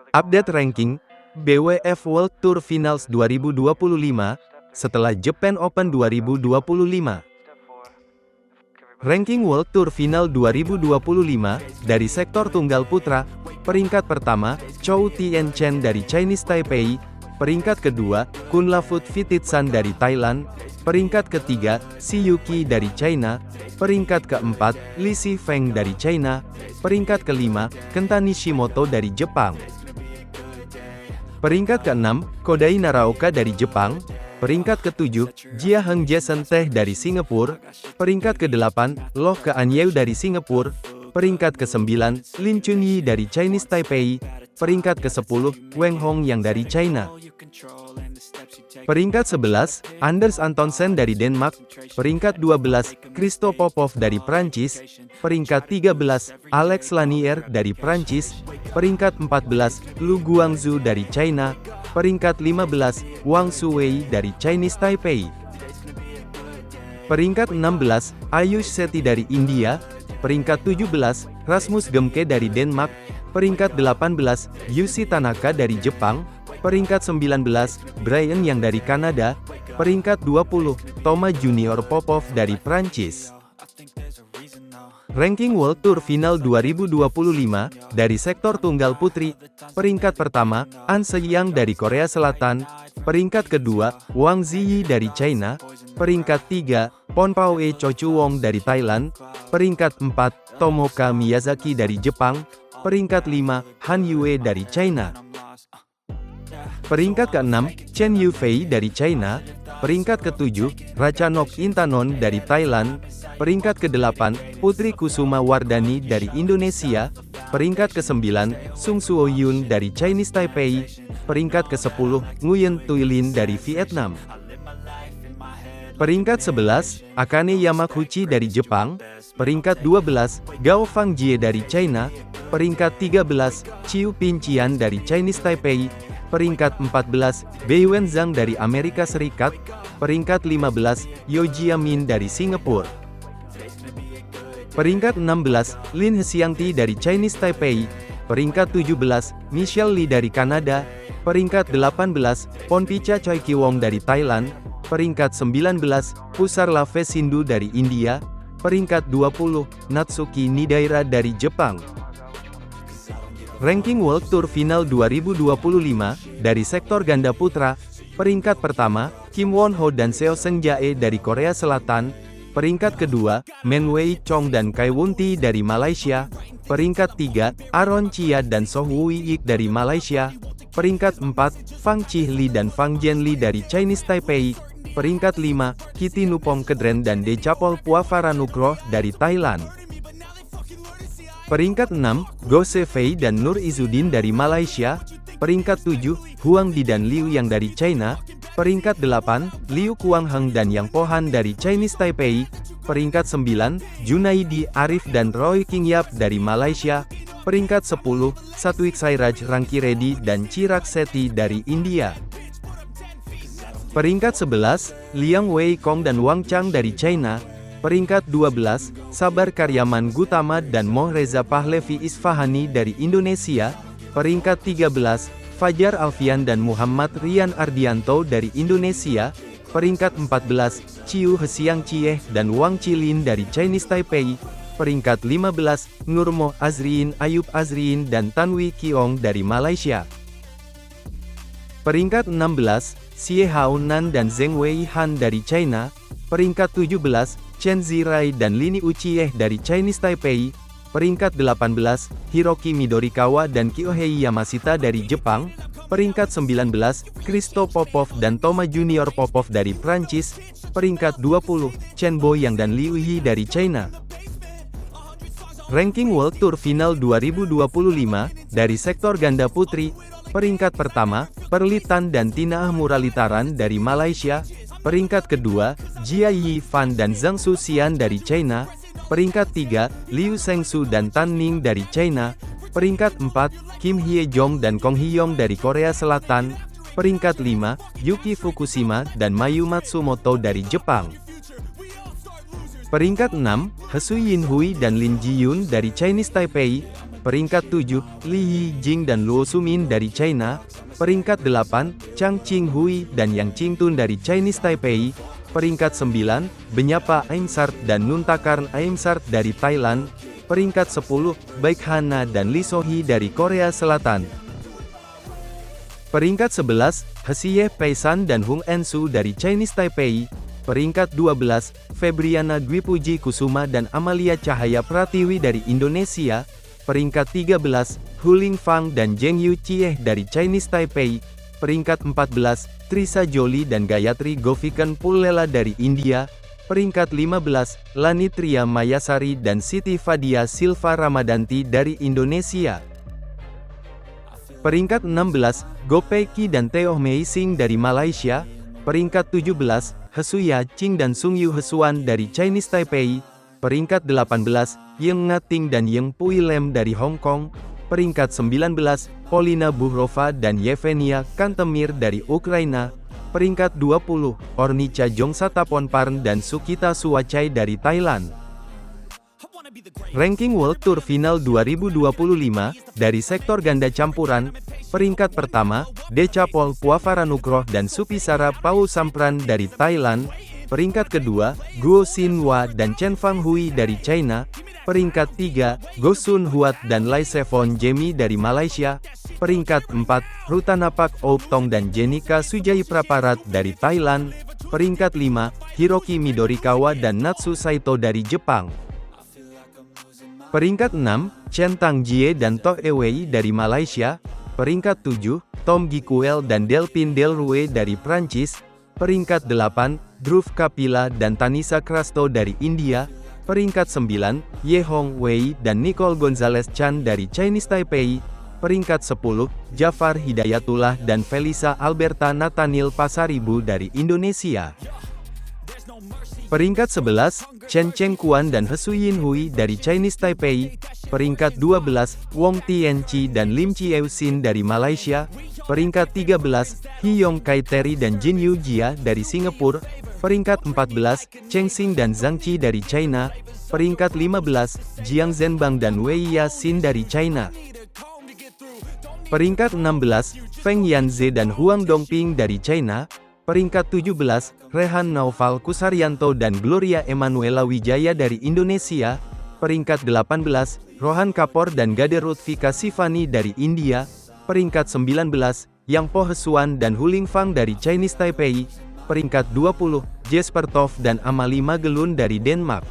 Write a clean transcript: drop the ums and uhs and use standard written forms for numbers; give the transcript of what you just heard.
Update ranking BWF World Tour Finals 2025 setelah Japan Open 2025. Ranking World Tour Final 2025 dari sektor tunggal putra. Peringkat pertama, Chou Tien-chen dari Chinese Taipei. Peringkat kedua, Kunlavut Vititsan dari Thailand. Peringkat ketiga, Shi Yuqi dari China. Peringkat keempat, Li Shifeng dari China. Peringkat kelima, Kenta Nishimoto dari Jepang. Peringkat keenam, Kodai Naraoka dari Jepang. Peringkat ketujuh, Jia Heng Jason Teh dari Singapura. Peringkat kedelapan, Loh Kean Yew dari Singapura. Peringkat kesembilan, Lin Chunyi dari Chinese Taipei. Peringkat ke-10, Wang Hong yang dari China. Peringkat 11, Anders Antonsen dari Denmark. Peringkat 12, Christo Popov dari Prancis. Peringkat 13, Alex Lanier dari Prancis. Peringkat 14, Lu Guangzhou dari China. Peringkat 15, Wang Suwei dari Chinese Taipei. Peringkat 16, Ayush Sethi dari India. Peringkat 17, Rasmus Gemke dari Denmark. Peringkat 18, Yushi Tanaka dari Jepang. Peringkat 19, Brian Yang dari Kanada. Peringkat 20, Thomas Junior Popov dari Prancis. Ranking World Tour Final 2025 dari sektor tunggal putri. Peringkat pertama, An Se-young dari Korea Selatan. Peringkat kedua, Wang Ziyi dari China. Peringkat tiga, Ponpae Chochuwong dari Thailand. Peringkat 4, Tomoka Miyazaki dari Jepang. Peringkat 5, Han Yue dari China. Peringkat ke-6, Chen Yufei dari China. Peringkat ke-7, Ratchanok Intanon dari Thailand. Peringkat ke-8, Putri Kusuma Wardani dari Indonesia. Peringkat ke-9, Sung Suo Yun dari Chinese Taipei. Peringkat ke-10, Nguyen Thuy Linh dari Vietnam. Peringkat 11, Akane Yamaguchi dari Jepang. Peringkat 12, Gao Fangjie dari China. Peringkat 13, Chiu Pinchian dari Chinese Taipei. Peringkat 14, Beiwen Zhang dari Amerika Serikat. Peringkat 15, Yo Jiamin dari Singapura. Peringkat 16, Lin Hsiangti dari Chinese Taipei. Peringkat 17, Michelle Lee dari Kanada. Peringkat 18, Ponpicha Choikiwong dari Thailand. Peringkat 19, Pusar Lave Sindhu dari India. Peringkat 20, Natsuki Nidaira dari Jepang. Ranking World Tour Final 2025 dari sektor ganda putra. Peringkat pertama, Kim Won Ho dan Seo Seung Jae dari Korea Selatan. Peringkat kedua, Men Wei Chong dan Kai Wunti dari Malaysia. Peringkat tiga, Aaron Chia dan Soh Woo Ik dari Malaysia. Peringkat 4, Fang Chih Lee dan Fang Jianli dari Chinese Taipei. Peringkat 5, Kitty Nupom Kedren dan Dechapol Puavaranukroh dari Thailand. Peringkat 6, Go Se-fei dan Nur Izzuddin dari Malaysia. Peringkat 7, Huang Di dan Liu Yang dari China. Peringkat 8, Liu Kuang-heng dan Yang Pohan dari Chinese Taipei. Peringkat 9, Junaidi Arif dan Roy Kingyap dari Malaysia. Peringkat 10, Satwik Sairaj Rankireddy dan Chirag Sethi dari India. Peringkat 11, Liang Wei Kong dan Wang Chang dari China. Peringkat 12, Sabar Karyaman Gutama dan Moh Reza Pahlevi Isfahani dari Indonesia. Peringkat 13, Fajar Alfian dan Muhammad Rian Ardianto dari Indonesia. Peringkat 14, Chiu Hsiang Chieh dan Wang Chilin dari Chinese Taipei. Peringkat 15, Nurmo Azriin Ayub Azriin dan Tanwi Kiong dari Malaysia. Peringkat 16, Xie Haonan dan Zheng Wei Han dari China. Peringkat 17, Chen Zirai dan Lini Uchieh dari Chinese Taipei. Peringkat 18, Hiroki Midorikawa dan Kyohei Yamashita dari Jepang. Peringkat 19, Christo Popov dan Thomas Junior Popov dari Prancis. Peringkat 20, Chen Boyang dan Liu Yi dari China. Ranking World Tour Final 2025 dari sektor ganda putri. Peringkat pertama, Perli Tan dan Tina Muralitaran dari Malaysia. Peringkat kedua, Jia Yi Fan dan Zhang Suxian dari China. Peringkat 3, Liu Shengsu dan Tan Ning dari China. Peringkat 4, Kim Hye Jong dan Kong Hyong dari Korea Selatan. Peringkat 5, Yuki Fukushima dan Mayu Matsumoto dari Jepang. Peringkat 6, He Yin Hui dan Lin Ji-yun dari Chinese Taipei. Peringkat 7, Li Yijing dan Luo Sumin dari China. Peringkat 8, Chang Qinghui dan Yang Qingtun dari Chinese Taipei. Peringkat 9, Benyapa Aimsart dan Nuntakarn Aimsart dari Thailand. Peringkat 10, Baek Hana dan Lee Sohee dari Korea Selatan. Peringkat 11, Hsieh Peisan dan Hung Ensu dari Chinese Taipei. Peringkat 12, Febriana Dwi Puji Kusuma dan Amalia Cahaya Pratiwi dari Indonesia. Peringkat 13, Huling Fang dan Zheng Yu Chieh dari Chinese Taipei. Peringkat 14, Trisa Jolie dan Gayatri Govikan Pullela dari India. Peringkat 15, Lanitria Mayasari dan Siti Fadia Silva Ramadanti dari Indonesia. Peringkat 16, Go Peki dan Teo Mei Sing dari Malaysia. Peringkat 17, Hesuya Ching dan Sung Yu Hesuan dari Chinese Taipei. Peringkat 18, Yeng Ngating dan Yeng Pui Lem dari Hong Kong. Peringkat 19, Polina Buhrova dan Yevgenia Kantemir dari Ukraina. Peringkat 20, Ornica Jongsataponparn dan Sukita Suwachai dari Thailand. Ranking World Tour Final 2025, dari sektor ganda campuran. Peringkat pertama, Decapol Puavaranukroh dan Supisara Pausampran dari Thailand. Peringkat kedua, Guo Xinhua dan Chen Fanghui dari China. Peringkat 3, Go Sun Huat dan Lai Sevon Jemi dari Malaysia. Peringkat 4, Rutanapak Ouptong dan Jenika Sujai Praparat dari Thailand. Peringkat 5, Hiroki Midorikawa dan Natsu Saito dari Jepang. Peringkat 6, Chen Tangjie dan Toh Ewei dari Malaysia. Peringkat 7, Tom Gikuel dan Delphine Delrouet dari Prancis. Peringkat 8, Dhruv Kapila dan Tanisa Krasto dari India. Peringkat 9, Ye Hong Wei dan Nicole Gonzalez Chan dari Chinese Taipei. Peringkat 10, Jafar Hidayatullah dan Felisa Alberta Nathaniel Pasaribu dari Indonesia. Peringkat 11, Chen Chengkuan dan Hesuyin Hui dari Chinese Taipei. Peringkat 12, Wong Tianqi dan Lim Chieusin dari Malaysia. Peringkat 13, Hiyong Kai Terry dan Jin Yu Jia dari Singapura. Peringkat 14, Cheng Xing dan Zhang Qi dari China. Peringkat 15, Jiang Zhenbang dan Wei Yasin dari China. Peringkat 16, Feng Yanze dan Huang Dongping dari China. Peringkat 17, Rehan Naufal Kusaryanto dan Gloria Emanuela Wijaya dari Indonesia. Peringkat 18, Rohan Kapoor dan Gade Lutfika Sifani dari India. Peringkat 19, Yang Po Hesuan dan Huling Fang dari Chinese Taipei. Peringkat 20, Jesper Toft dan Amalie Magelun dari Denmark.